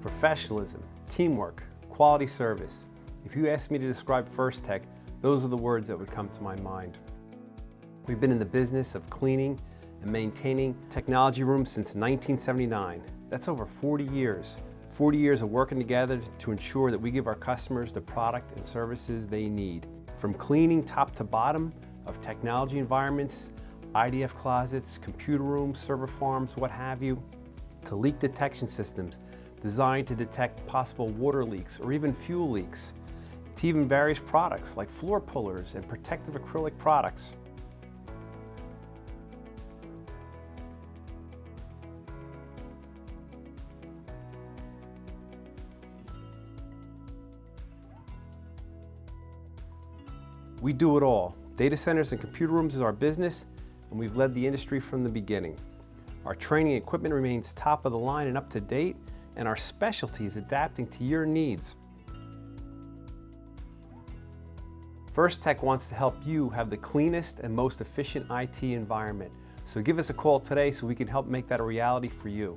professionalism, teamwork, quality service. If you asked me to describe FirstTech, those are the words that would come to my mind. We've been in the business of cleaning and maintaining technology rooms since 1979. That's over 40 years. 40 years of working together to ensure that we give our customers the product and services they need. From cleaning top to bottom of technology environments, IDF closets, computer rooms, server farms, what have you, to leak detection systems designed to detect possible water leaks or even fuel leaks, to even various products like floor pullers and protective acrylic products. We do it all. Data centers and computer rooms is our business, and we've led the industry from the beginning. Our training equipment remains top of the line and up to date, and our specialty is adapting to your needs. FirstTech wants to help you have the cleanest and most efficient IT environment. So give us a call today so we can help make that a reality for you.